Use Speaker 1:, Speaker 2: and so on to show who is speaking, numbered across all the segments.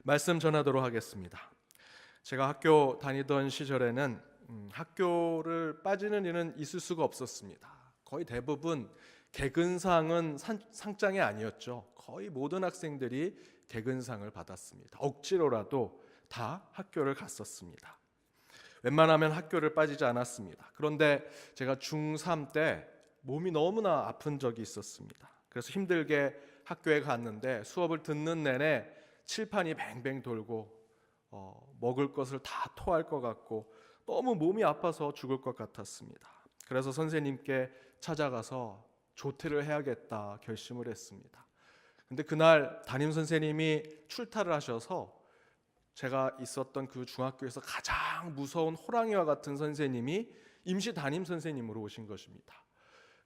Speaker 1: 말씀 전하도록 하겠습니다. 제가 학교 다니던 시절에는 학교를 빠지는 일은 있을 수가 없었습니다. 거의 대부분 개근상은 상장이 아니었죠. 거의 모든 학생들이 개근상을 받았습니다. 억지로라도 다 학교를 갔었습니다. 웬만하면 학교를 빠지지 않았습니다. 그런데 제가 중3 때 몸이 너무나 아픈 적이 있었습니다. 그래서 힘들게 학교에 갔는데 수업을 듣는 내내 칠판이 뱅뱅 돌고 먹을 것을 다 토할 것 같고 너무 몸이 아파서 죽을 것 같았습니다. 그래서 선생님께 찾아가서 조퇴를 해야겠다 결심을 했습니다. 근데 그날 담임 선생님이 출타를 하셔서 제가 있었던 그 중학교에서 가장 무서운 호랑이와 같은 선생님이 임시 담임 선생님으로 오신 것입니다.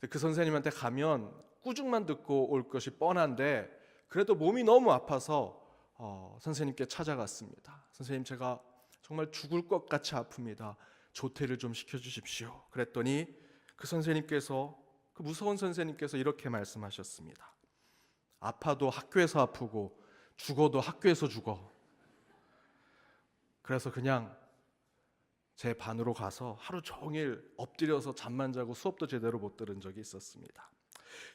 Speaker 1: 그 선생님한테 가면 꾸중만 듣고 올 것이 뻔한데 그래도 몸이 너무 아파서 선생님께 찾아갔습니다. 선생님, 제가 정말 죽을 것 같이 아픕니다. 조퇴를 좀 시켜주십시오. 그랬더니 그 무서운 선생님께서 이렇게 말씀하셨습니다. 아파도 학교에서 아프고 죽어도 학교에서 죽어. 그래서 그냥 제 반으로 가서 하루 종일 엎드려서 잠만 자고 수업도 제대로 못 들은 적이 있었습니다.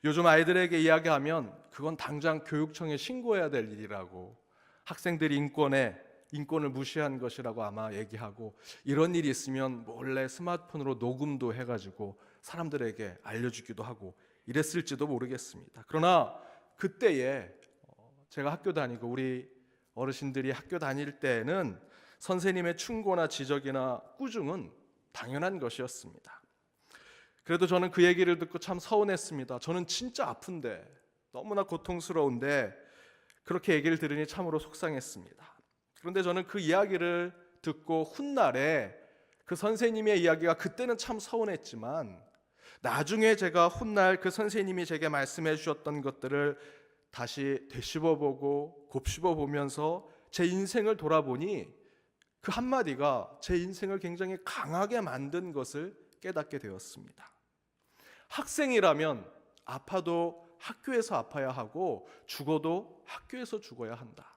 Speaker 1: 요즘 아이들에게 이야기하면 그건 당장 교육청에 신고해야 될 일이라고, 학생들이 인권을 무시한 것이라고 아마 얘기하고, 이런 일이 있으면 몰래 스마트폰으로 녹음도 해가지고 사람들에게 알려주기도 하고 이랬을지도 모르겠습니다. 그러나 그때에 제가 학교 다니고 우리 어르신들이 학교 다닐 때에는 선생님의 충고나 지적이나 꾸중은 당연한 것이었습니다. 그래도 저는 그 얘기를 듣고 참 서운했습니다. 저는 진짜 아픈데, 너무나 고통스러운데 그렇게 얘기를 들으니 참으로 속상했습니다. 그런데 저는 그 이야기를 듣고 훗날에 그 선생님의 이야기가 그때는 참 서운했지만 나중에 제가 훗날 그 선생님이 제게 말씀해 주셨던 것들을 다시 되씹어보고 곱씹어보면서 제 인생을 돌아보니 그 한마디가 제 인생을 굉장히 강하게 만든 것을 깨닫게 되었습니다. 학생이라면 아파도 학교에서 아파야 하고 죽어도 학교에서 죽어야 한다.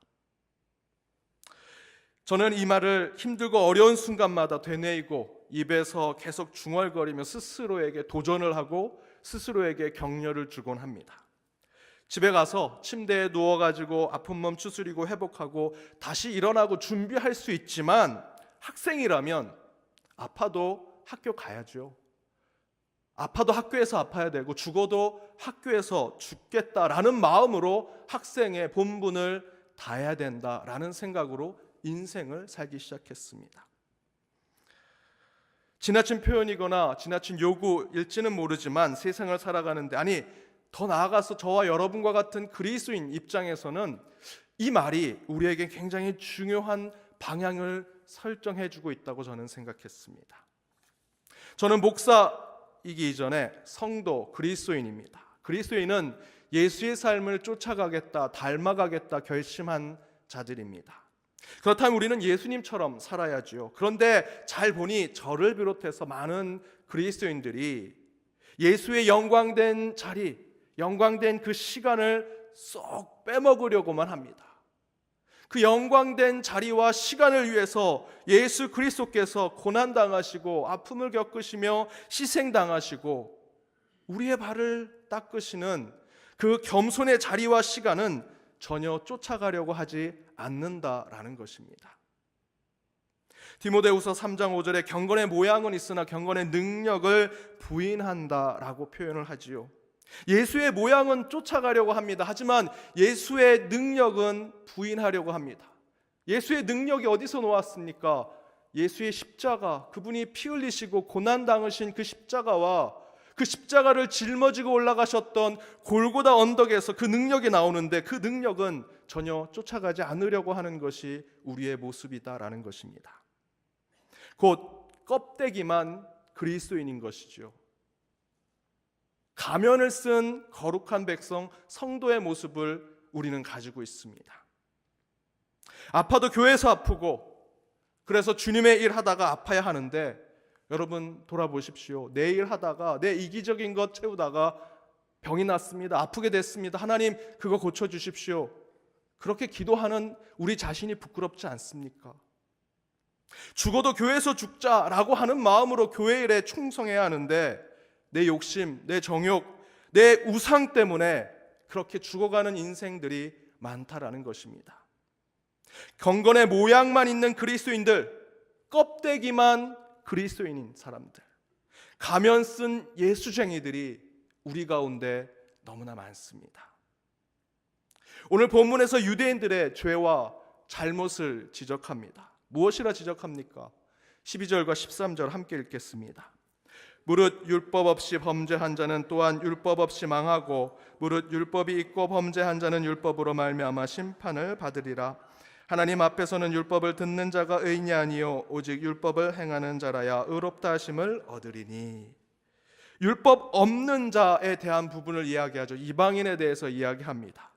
Speaker 1: 저는 이 말을 힘들고 어려운 순간마다 되뇌이고 입에서 계속 중얼거리며 스스로에게 도전을 하고 스스로에게 격려를 주곤 합니다. 집에 가서 침대에 누워가지고 아픈 몸 추스리고 회복하고 다시 일어나고 준비할 수 있지만 학생이라면 아파도 학교 가야죠. 아파도 학교에서 아파야 되고 죽어도 학교에서 죽겠다라는 마음으로 학생의 본분을 다해야 된다라는 생각으로 인생을 살기 시작했습니다. 지나친 표현이거나 지나친 요구일지는 모르지만 세상을 살아가는데, 아니 더 나아가서 저와 여러분과 같은 그리스도인 입장에서는 이 말이 우리에게 굉장히 중요한 방향을 설정해주고 있다고 저는 생각했습니다. 저는 목사이기 이전에 성도 그리스도인입니다. 그리스도인은 예수의 삶을 쫓아가겠다, 닮아가겠다 결심한 자들입니다. 그렇다면 우리는 예수님처럼 살아야죠. 그런데 잘 보니 저를 비롯해서 많은 그리스도인들이 예수의 영광된 자리, 영광된 그 시간을 쏙 빼먹으려고만 합니다. 그 영광된 자리와 시간을 위해서 예수 그리스도께서 고난당하시고 아픔을 겪으시며 희생당하시고 우리의 발을 닦으시는 그 겸손의 자리와 시간은 전혀 쫓아가려고 하지 않는다라는 것입니다. 디모데후서 3장 5절에 경건의 모양은 있으나 경건의 능력을 부인한다라고 표현을 하지요. 예수의 모양은 쫓아가려고 합니다. 하지만 예수의 능력은 부인하려고 합니다. 예수의 능력이 어디서 나왔습니까? 예수의 십자가, 그분이 피 흘리시고 고난 당하신 그 십자가와 그 십자가를 짊어지고 올라가셨던 골고다 언덕에서 그 능력이 나오는데, 그 능력은 전혀 쫓아가지 않으려고 하는 것이 우리의 모습이다라는 것입니다. 곧 껍데기만 그리스도인인 것이죠. 가면을 쓴 거룩한 백성, 성도의 모습을 우리는 가지고 있습니다. 아파도 교회에서 아프고 그래서 주님의 일 하다가 아파야 하는데, 여러분 돌아보십시오. 내 일 하다가 내 이기적인 것 채우다가 병이 났습니다. 아프게 됐습니다. 하나님 그거 고쳐주십시오. 그렇게 기도하는 우리 자신이 부끄럽지 않습니까? 죽어도 교회에서 죽자라고 하는 마음으로 교회 일에 충성해야 하는데 내 욕심, 내 정욕, 내 우상 때문에 그렇게 죽어가는 인생들이 많다라는 것입니다. 경건의 모양만 있는 그리스도인들, 껍데기만 그리스도인인 사람들, 가면 쓴 예수쟁이들이 우리 가운데 너무나 많습니다. 오늘 본문에서 유대인들의 죄와 잘못을 지적합니다. 무엇이라 지적합니까? 12절과 13절 함께 읽겠습니다. 무릇 율법 없이 범죄한 자는 또한 율법 없이 망하고 무릇 율법이 있고 범죄한 자는 율법으로 말미암아 심판을 받으리라. 하나님 앞에서는 율법을 듣는 자가 의인이 아니요 오직 율법을 행하는 자라야 의롭다 하심을 얻으리니. 율법 없는 자에 대한 부분을 이야기하죠. 이방인에 대해서 이야기합니다.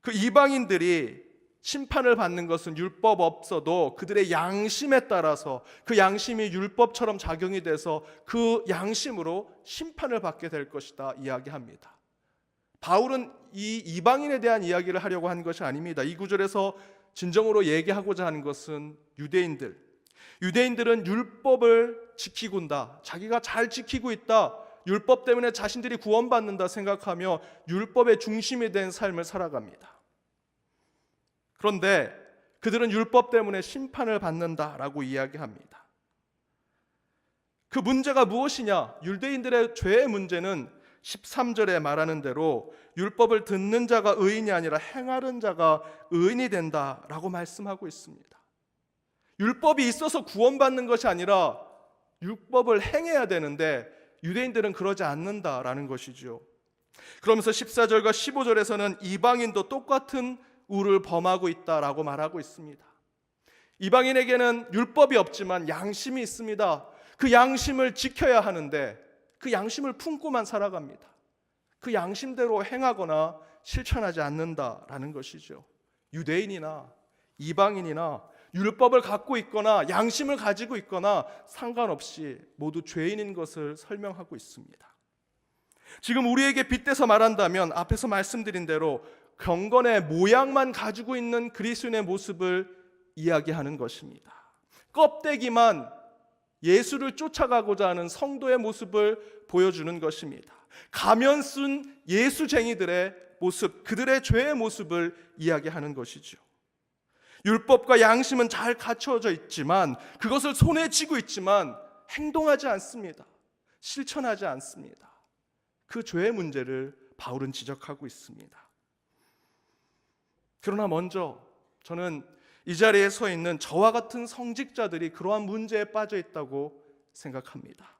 Speaker 1: 그 이방인들이 심판을 받는 것은 율법 없어도 그들의 양심에 따라서 그 양심이 율법처럼 작용이 돼서 그 양심으로 심판을 받게 될 것이다 이야기합니다. 바울은 이 이방인에 대한 이야기를 하려고 한 것이 아닙니다. 이 구절에서 진정으로 얘기하고자 하는 것은 유대인들은 율법을 지키고 있다, 자기가 잘 지키고 있다, 율법 때문에 자신들이 구원받는다 생각하며 율법의 중심이 된 삶을 살아갑니다. 그런데 그들은 율법 때문에 심판을 받는다라고 이야기합니다. 그 문제가 무엇이냐? 유대인들의 죄의 문제는 13절에 말하는 대로 율법을 듣는 자가 의인이 아니라 행하는 자가 의인이 된다라고 말씀하고 있습니다. 율법이 있어서 구원받는 것이 아니라 율법을 행해야 되는데 유대인들은 그러지 않는다라는 것이죠. 그러면서 14절과 15절에서는 이방인도 똑같은 우를 범하고 있다라고 말하고 있습니다. 이방인에게는 율법이 없지만 양심이 있습니다. 그 양심을 지켜야 하는데 그 양심을 품고만 살아갑니다. 그 양심대로 행하거나 실천하지 않는다라는 것이죠. 유대인이나 이방인이나 율법을 갖고 있거나 양심을 가지고 있거나 상관없이 모두 죄인인 것을 설명하고 있습니다. 지금 우리에게 빗대서 말한다면 앞에서 말씀드린 대로 경건의 모양만 가지고 있는 그리스도인의 모습을 이야기하는 것입니다. 껍데기만 예수를 쫓아가고자 하는 성도의 모습을 보여주는 것입니다. 가면 쓴 예수쟁이들의 모습, 그들의 죄의 모습을 이야기하는 것이죠. 율법과 양심은 잘 갖춰져 있지만 그것을 손에 쥐고 있지만 행동하지 않습니다. 실천하지 않습니다. 그 죄의 문제를 바울은 지적하고 있습니다. 그러나 먼저 저는 이 자리에 서 있는 저와 같은 성직자들이 그러한 문제에 빠져 있다고 생각합니다.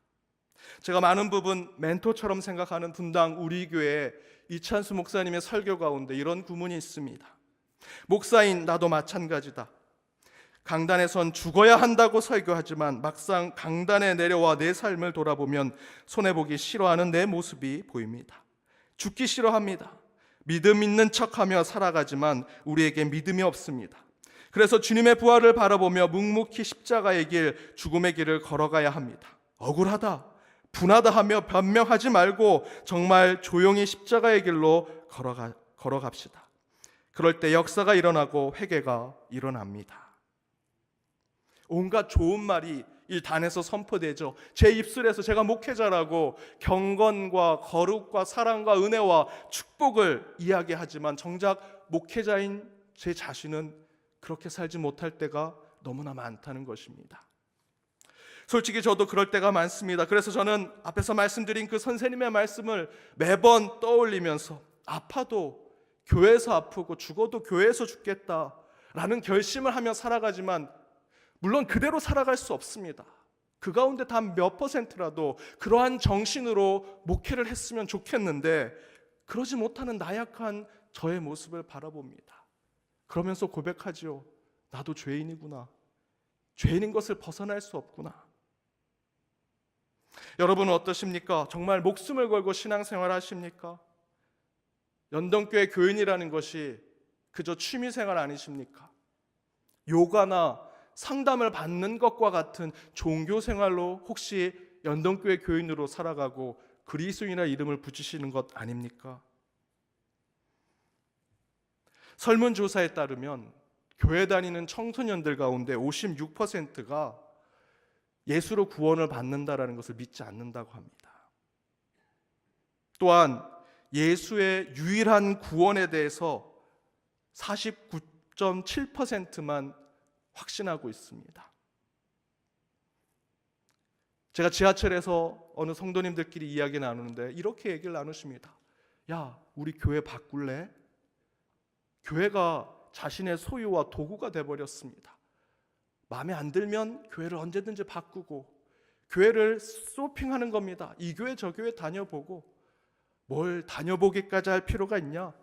Speaker 1: 제가 많은 부분 멘토처럼 생각하는 분당 우리 교회 이찬수 목사님의 설교 가운데 이런 구문이 있습니다. 목사인 나도 마찬가지다. 강단에선 죽어야 한다고 설교하지만 막상 강단에 내려와 내 삶을 돌아보면 손해보기 싫어하는 내 모습이 보입니다. 죽기 싫어합니다. 믿음 있는 척하며 살아가지만 우리에게 믿음이 없습니다. 그래서 주님의 부활을 바라보며 묵묵히 십자가의 길, 죽음의 길을 걸어가야 합니다. 억울하다, 분하다 하며 변명하지 말고 정말 조용히 십자가의 길로 걸어갑시다. 그럴 때 역사가 일어나고 회개가 일어납니다. 온갖 좋은 말이 이 단에서 선포되죠. 제 입술에서 제가 목회자라고 경건과 거룩과 사랑과 은혜와 축복을 이야기하지만 정작 목회자인 제 자신은 그렇게 살지 못할 때가 너무나 많다는 것입니다. 솔직히 저도 그럴 때가 많습니다. 그래서 저는 앞에서 말씀드린 그 선생님의 말씀을 매번 떠올리면서 아파도 교회에서 아프고 죽어도 교회에서 죽겠다라는 결심을 하며 살아가지만 물론 그대로 살아갈 수 없습니다. 그 가운데 단 몇 %라도 그러한 정신으로 목회를 했으면 좋겠는데 그러지 못하는 나약한 저의 모습을 바라봅니다. 그러면서 고백하지요. 나도 죄인이구나. 죄인인 것을 벗어날 수 없구나. 여러분은 어떠십니까? 정말 목숨을 걸고 신앙생활 하십니까? 연동교회 교인이라는 것이 그저 취미생활 아니십니까? 요가나 상담을 받는 것과 같은 종교생활로 혹시 연동교회 교인으로 살아가고 그리스도인이라 이름을 붙이시는 것 아닙니까? 설문조사에 따르면 교회 다니는 청소년들 가운데 56%가 예수로 구원을 받는다라는 것을 믿지 않는다고 합니다. 또한 예수의 유일한 구원에 대해서 49.7%만 확신하고 있습니다. 제가 지하철에서 어느 성도님들끼리 이야기 나누는데 이렇게 얘기를 나누십니다. 야, 우리 교회 바꿀래? 교회가 자신의 소유와 도구가 돼버렸습니다. 마음에 안 들면 교회를 언제든지 바꾸고 교회를 쇼핑하는 겁니다. 이 교회 저 교회 다녀보고 뭘 다녀보기까지 할 필요가 있냐?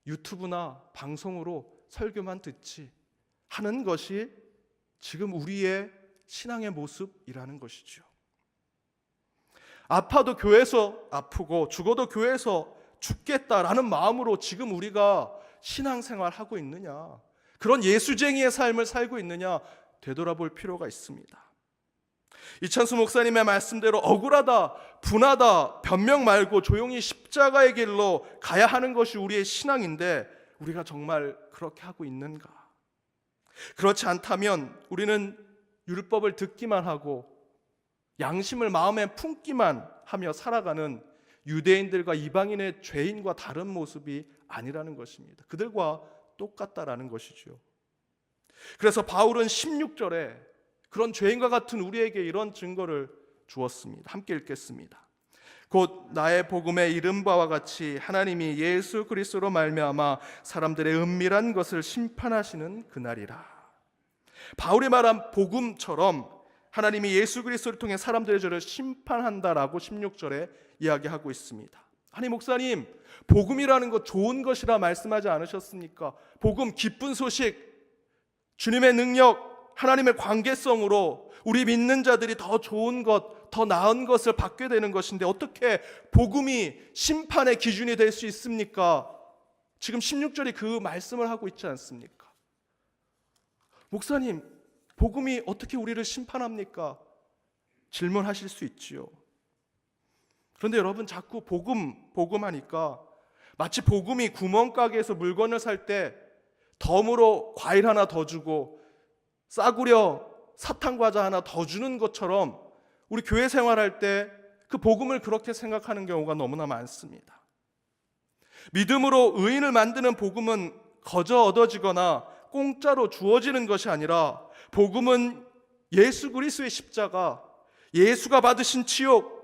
Speaker 1: 유튜브나 방송으로 설교만 듣지 하는 것이 지금 우리의 신앙의 모습이라는 것이죠. 아파도 교회에서 아프고 죽어도 교회에서 죽겠다라는 마음으로 지금 우리가 신앙생활하고 있느냐, 그런 예수쟁이의 삶을 살고 있느냐 되돌아볼 필요가 있습니다. 이찬수 목사님의 말씀대로 억울하다, 분하다, 변명 말고 조용히 십자가의 길로 가야 하는 것이 우리의 신앙인데 우리가 정말 그렇게 하고 있는가? 그렇지 않다면 우리는 율법을 듣기만 하고 양심을 마음에 품기만 하며 살아가는 유대인들과 이방인의 죄인과 다른 모습이 아니라는 것입니다. 그들과 똑같다라는 것이죠. 그래서 바울은 16절에 그런 죄인과 같은 우리에게 이런 증거를 주었습니다. 함께 읽겠습니다. 곧 나의 복음에 이른 바와 같이 하나님이 예수 그리스도로 말미암아 사람들의 은밀한 것을 심판하시는 그날이라. 바울이 말한 복음처럼 하나님이 예수 그리스도를 통해 사람들의 죄를 심판한다라고 16절에 이야기하고 있습니다. 아니 목사님, 복음이라는 것 좋은 것이라 말씀하지 않으셨습니까? 복음, 기쁜 소식, 주님의 능력, 하나님의 관계성으로 우리 믿는 자들이 더 좋은 것, 더 나은 것을 받게 되는 것인데 어떻게 복음이 심판의 기준이 될 수 있습니까? 지금 16절이 그 말씀을 하고 있지 않습니까? 목사님, 복음이 어떻게 우리를 심판합니까? 질문하실 수 있지요. 그런데 여러분, 자꾸 복음 하니까 마치 복음이 구멍가게에서 물건을 살 때 덤으로 과일 하나 더 주고 싸구려 사탕과자 하나 더 주는 것처럼 우리 교회 생활할 때 그 복음을 그렇게 생각하는 경우가 너무나 많습니다. 믿음으로 의인을 만드는 복음은 거저 얻어지거나 공짜로 주어지는 것이 아니라 복음은 예수 그리스도의 십자가, 예수가 받으신 치욕,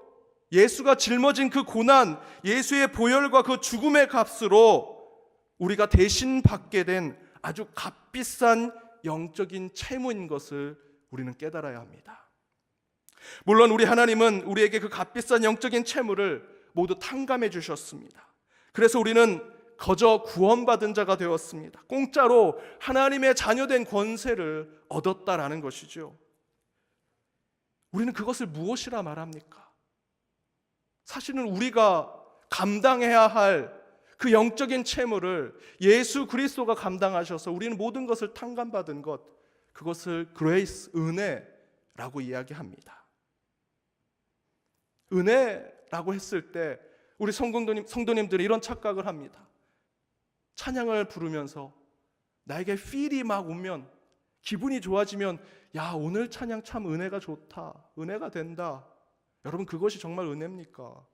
Speaker 1: 예수가 짊어진 그 고난, 예수의 보혈과 그 죽음의 값으로 우리가 대신 받게 된 아주 값비싼 영적인 채무인 것을 우리는 깨달아야 합니다. 물론 우리 하나님은 우리에게 그 값비싼 영적인 채무를 모두 탕감해 주셨습니다. 그래서 우리는 거저 구원받은 자가 되었습니다. 공짜로 하나님의 자녀된 권세를 얻었다라는 것이죠. 우리는 그것을 무엇이라 말합니까? 사실은 우리가 감당해야 할 그 영적인 채무를 예수 그리스도가 감당하셔서 우리는 모든 것을 탕감받은 것, 그것을 그레이스, 은혜라고 이야기합니다. 은혜라고 했을 때 우리 성도님들이 이런 착각을 합니다. 찬양을 부르면서 나에게 필이 막 오면, 기분이 좋아지면, 야, 오늘 찬양 참 은혜가 좋다, 은혜가 된다. 여러분, 그것이 정말 은혜입니까?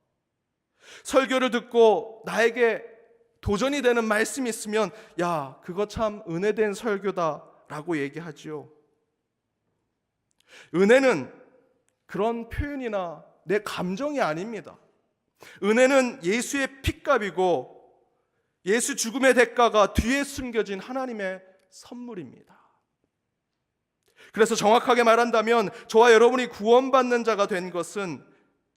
Speaker 1: 설교를 듣고 나에게 도전이 되는 말씀이 있으면, 야, 그거 참 은혜된 설교다 라고 얘기하지요. 은혜는 그런 표현이나 내 감정이 아닙니다. 은혜는 예수의 핏값이고 예수 죽음의 대가가 뒤에 숨겨진 하나님의 선물입니다. 그래서 정확하게 말한다면 저와 여러분이 구원받는 자가 된 것은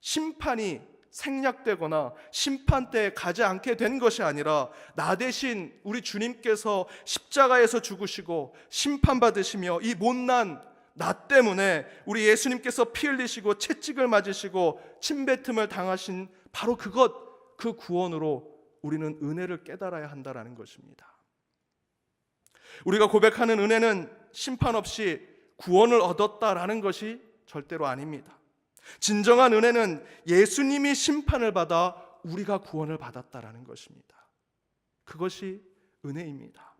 Speaker 1: 심판이 생략되거나 심판대에 가지 않게 된 것이 아니라 나 대신 우리 주님께서 십자가에서 죽으시고 심판받으시며 이 못난 나 때문에 우리 예수님께서 피 흘리시고 채찍을 맞으시고 침뱉음을 당하신 바로 그것, 그 구원으로 우리는 은혜를 깨달아야 한다는 것입니다. 우리가 고백하는 은혜는 심판 없이 구원을 얻었다라는 것이 절대로 아닙니다. 진정한 은혜는 예수님이 심판을 받아 우리가 구원을 받았다라는 것입니다. 그것이 은혜입니다.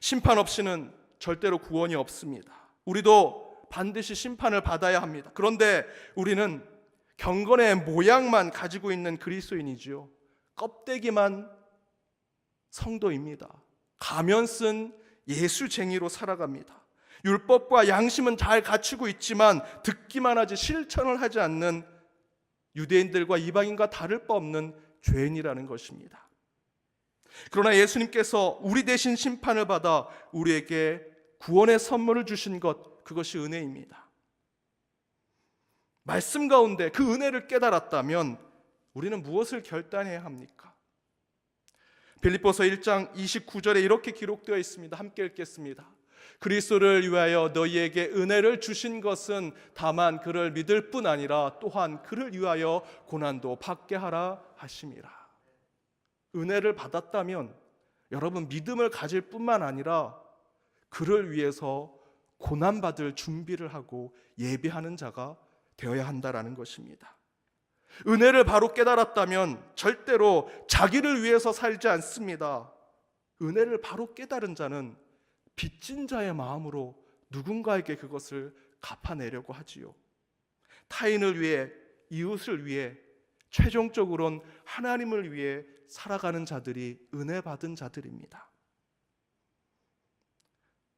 Speaker 1: 심판 없이는 절대로 구원이 없습니다. 우리도 반드시 심판을 받아야 합니다. 그런데 우리는 경건의 모양만 가지고 있는 그리스도인이지요. 껍데기만 성도입니다. 가면 쓴 예수쟁이로 살아갑니다. 율법과 양심은 잘 갖추고 있지만 듣기만 하지 실천을 하지 않는 유대인들과 이방인과 다를 바 없는 죄인이라는 것입니다. 그러나 예수님께서 우리 대신 심판을 받아 우리에게 구원의 선물을 주신 것, 그것이 은혜입니다. 말씀 가운데 그 은혜를 깨달았다면 우리는 무엇을 결단해야 합니까? 빌립보서 1장 29절에 이렇게 기록되어 있습니다. 함께 읽겠습니다. 그리스도를 위하여 너희에게 은혜를 주신 것은 다만 그를 믿을 뿐 아니라 또한 그를 위하여 고난도 받게 하라 하심이라. 은혜를 받았다면 여러분 믿음을 가질 뿐만 아니라 그를 위해서 고난받을 준비를 하고 예비하는 자가 되어야 한다라는 것입니다. 은혜를 바로 깨달았다면 절대로 자기를 위해서 살지 않습니다. 은혜를 바로 깨달은 자는 빚진 자의 마음으로 누군가에게 그것을 갚아내려고 하지요. 타인을 위해, 이웃을 위해, 최종적으로는 하나님을 위해 살아가는 자들이 은혜 받은 자들입니다.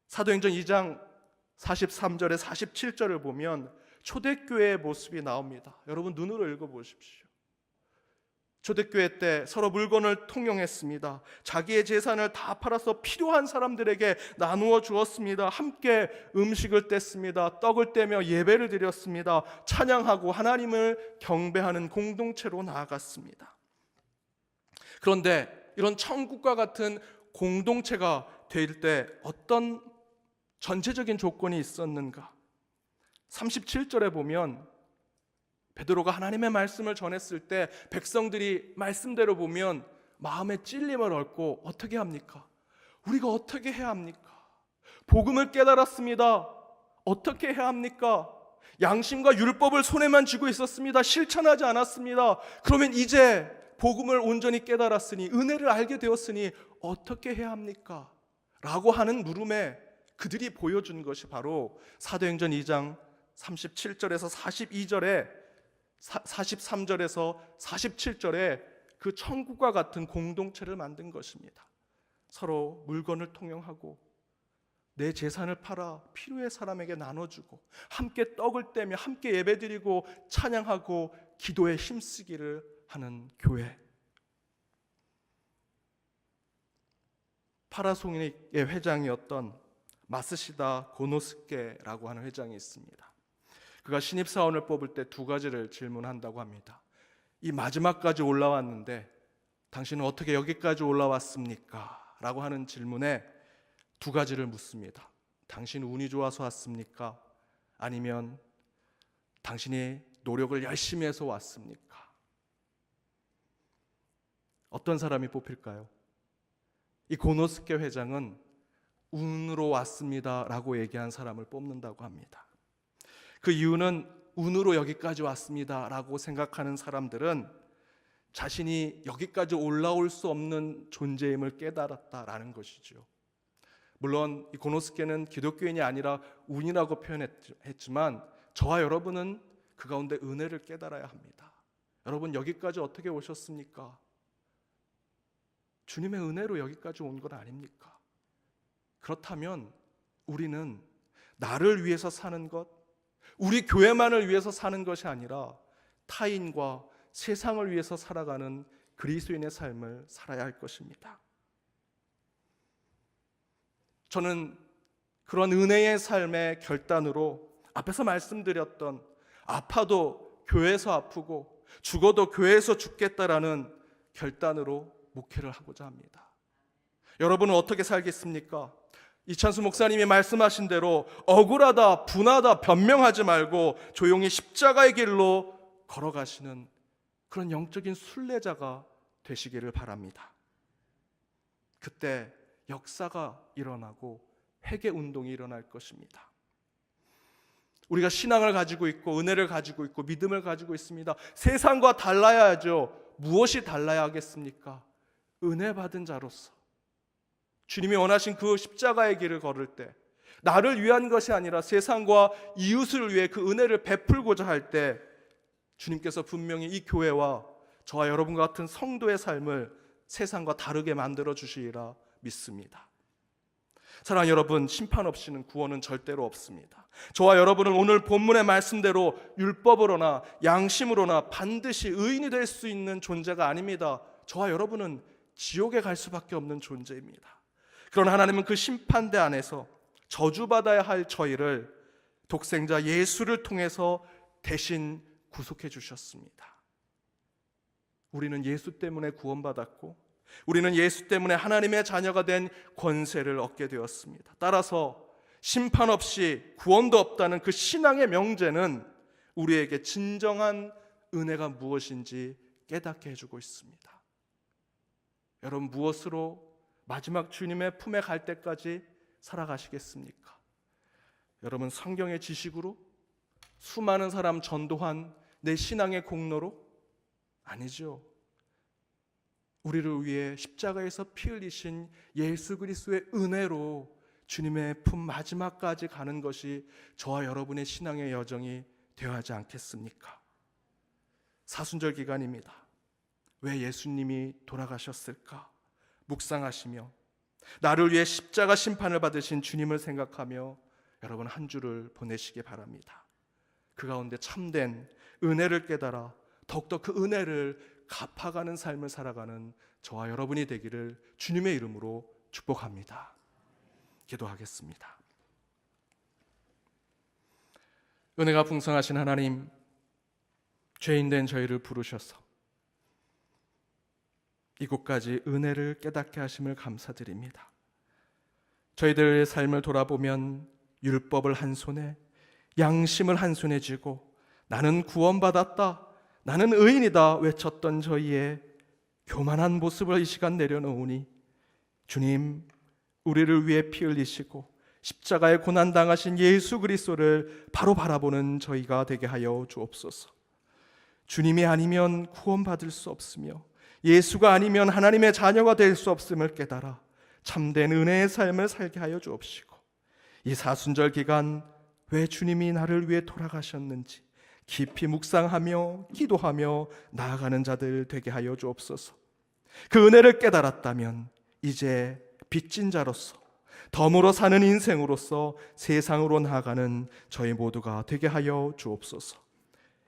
Speaker 1: 사도행전 2장 43절에 47절을 보면 초대교회의 모습이 나옵니다. 여러분 눈으로 읽어보십시오. 초대교회 때 서로 물건을 통용했습니다. 자기의 재산을 다 팔아서 필요한 사람들에게 나누어 주었습니다. 함께 음식을 뗐습니다. 떡을 떼며 예배를 드렸습니다. 찬양하고 하나님을 경배하는 공동체로 나아갔습니다. 그런데 이런 천국과 같은 공동체가 될 때 어떤 전체적인 조건이 있었는가? 37절에 보면 베드로가 하나님의 말씀을 전했을 때 백성들이 말씀대로 보면 마음에 찔림을 얻고 어떻게 합니까? 우리가 어떻게 해야 합니까? 복음을 깨달았습니다. 어떻게 해야 합니까? 양심과 율법을 손에만 쥐고 있었습니다. 실천하지 않았습니다. 그러면 이제 복음을 온전히 깨달았으니, 은혜를 알게 되었으니 어떻게 해야 합니까? 라고 하는 물음에 그들이 보여준 것이 바로 사도행전 2장 37절에서 42절에 43절에서 47절에 그 천국과 같은 공동체를 만든 것입니다. 서로 물건을 통용하고 내 재산을 팔아 필요한 사람에게 나눠주고 함께 떡을 떼며 함께 예배드리고 찬양하고 기도에 힘쓰기를 하는 교회. 파라송의 회장이었던 마스시다 고노스케라고 하는 회장이 있습니다. 그가 신입사원을 뽑을 때 두 가지를 질문한다고 합니다. 이 마지막까지 올라왔는데 당신은 어떻게 여기까지 올라왔습니까? 라고 하는 질문에 두 가지를 묻습니다. 당신 운이 좋아서 왔습니까? 아니면 당신이 노력을 열심히 해서 왔습니까? 어떤 사람이 뽑힐까요? 이 고노스케 회장은 운으로 왔습니다 라고 얘기한 사람을 뽑는다고 합니다. 그 이유는 운으로 여기까지 왔습니다 라고 생각하는 사람들은 자신이 여기까지 올라올 수 없는 존재임을 깨달았다라는 것이죠. 물론 이 고노스케는 기독교인이 아니라 운이라고 표현했지만 저와 여러분은 그 가운데 은혜를 깨달아야 합니다. 여러분 여기까지 어떻게 오셨습니까? 주님의 은혜로 여기까지 온 건 아닙니까? 그렇다면 우리는 나를 위해서 사는 것, 우리 교회만을 위해서 사는 것이 아니라 타인과 세상을 위해서 살아가는 그리스도인의 삶을 살아야 할 것입니다. 저는 그런 은혜의 삶의 결단으로 앞에서 말씀드렸던 아파도 교회에서 아프고 죽어도 교회에서 죽겠다라는 결단으로 목회를 하고자 합니다. 여러분은 어떻게 살겠습니까? 이찬수 목사님이 말씀하신 대로 억울하다, 분하다, 변명하지 말고 조용히 십자가의 길로 걸어가시는 그런 영적인 순례자가 되시기를 바랍니다. 그때 역사가 일어나고 회개 운동이 일어날 것입니다. 우리가 신앙을 가지고 있고 은혜를 가지고 있고 믿음을 가지고 있습니다. 세상과 달라야죠. 무엇이 달라야 하겠습니까? 은혜 받은 자로서 주님이 원하신 그 십자가의 길을 걸을 때 나를 위한 것이 아니라 세상과 이웃을 위해 그 은혜를 베풀고자 할 때 주님께서 분명히 이 교회와 저와 여러분과 같은 성도의 삶을 세상과 다르게 만들어 주시리라 믿습니다. 사랑하는 여러분, 심판 없이는 구원은 절대로 없습니다. 저와 여러분은 오늘 본문의 말씀대로 율법으로나 양심으로나 반드시 의인이 될 수 있는 존재가 아닙니다. 저와 여러분은 지옥에 갈 수밖에 없는 존재입니다. 그러나 하나님은 그 심판대 안에서 저주받아야 할 저희를 독생자 예수를 통해서 대신 구속해 주셨습니다. 우리는 예수 때문에 구원받았고 우리는 예수 때문에 하나님의 자녀가 된 권세를 얻게 되었습니다. 따라서 심판 없이 구원도 없다는 그 신앙의 명제는 우리에게 진정한 은혜가 무엇인지 깨닫게 해주고 있습니다. 여러분, 무엇으로 마지막 주님의 품에 갈 때까지 살아가시겠습니까? 여러분, 성경의 지식으로? 수많은 사람 전도한 내 신앙의 공로로? 아니죠. 우리를 위해 십자가에서 피 흘리신 예수 그리스도의 은혜로 주님의 품 마지막까지 가는 것이 저와 여러분의 신앙의 여정이 되어야 하지 않겠습니까? 사순절 기간입니다. 왜 예수님이 돌아가셨을까? 묵상하시며 나를 위해 십자가 심판을 받으신 주님을 생각하며 여러분 한 주를 보내시기 바랍니다. 그 가운데 참된 은혜를 깨달아 더욱더 그 은혜를 갚아가는 삶을 살아가는 저와 여러분이 되기를 주님의 이름으로 축복합니다. 기도하겠습니다. 은혜가 풍성하신 하나님, 죄인된 저희를 부르셔서 이곳까지 은혜를 깨닫게 하심을 감사드립니다. 저희들의 삶을 돌아보면 율법을 한 손에, 양심을 한 손에 쥐고 나는 구원받았다, 나는 의인이다 외쳤던 저희의 교만한 모습을 이 시간 내려놓으니 주님, 우리를 위해 피 흘리시고 십자가에 고난당하신 예수 그리스도를 바로 바라보는 저희가 되게 하여 주옵소서. 주님이 아니면 구원받을 수 없으며 예수가 아니면 하나님의 자녀가 될 수 없음을 깨달아 참된 은혜의 삶을 살게 하여 주옵시고, 이 사순절 기간 왜 주님이 나를 위해 돌아가셨는지 깊이 묵상하며 기도하며 나아가는 자들 되게 하여 주옵소서. 그 은혜를 깨달았다면 이제 빚진 자로서 덤으로 사는 인생으로서 세상으로 나아가는 저희 모두가 되게 하여 주옵소서.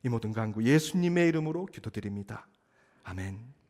Speaker 1: 이 모든 간구 예수님의 이름으로 기도드립니다. 아멘.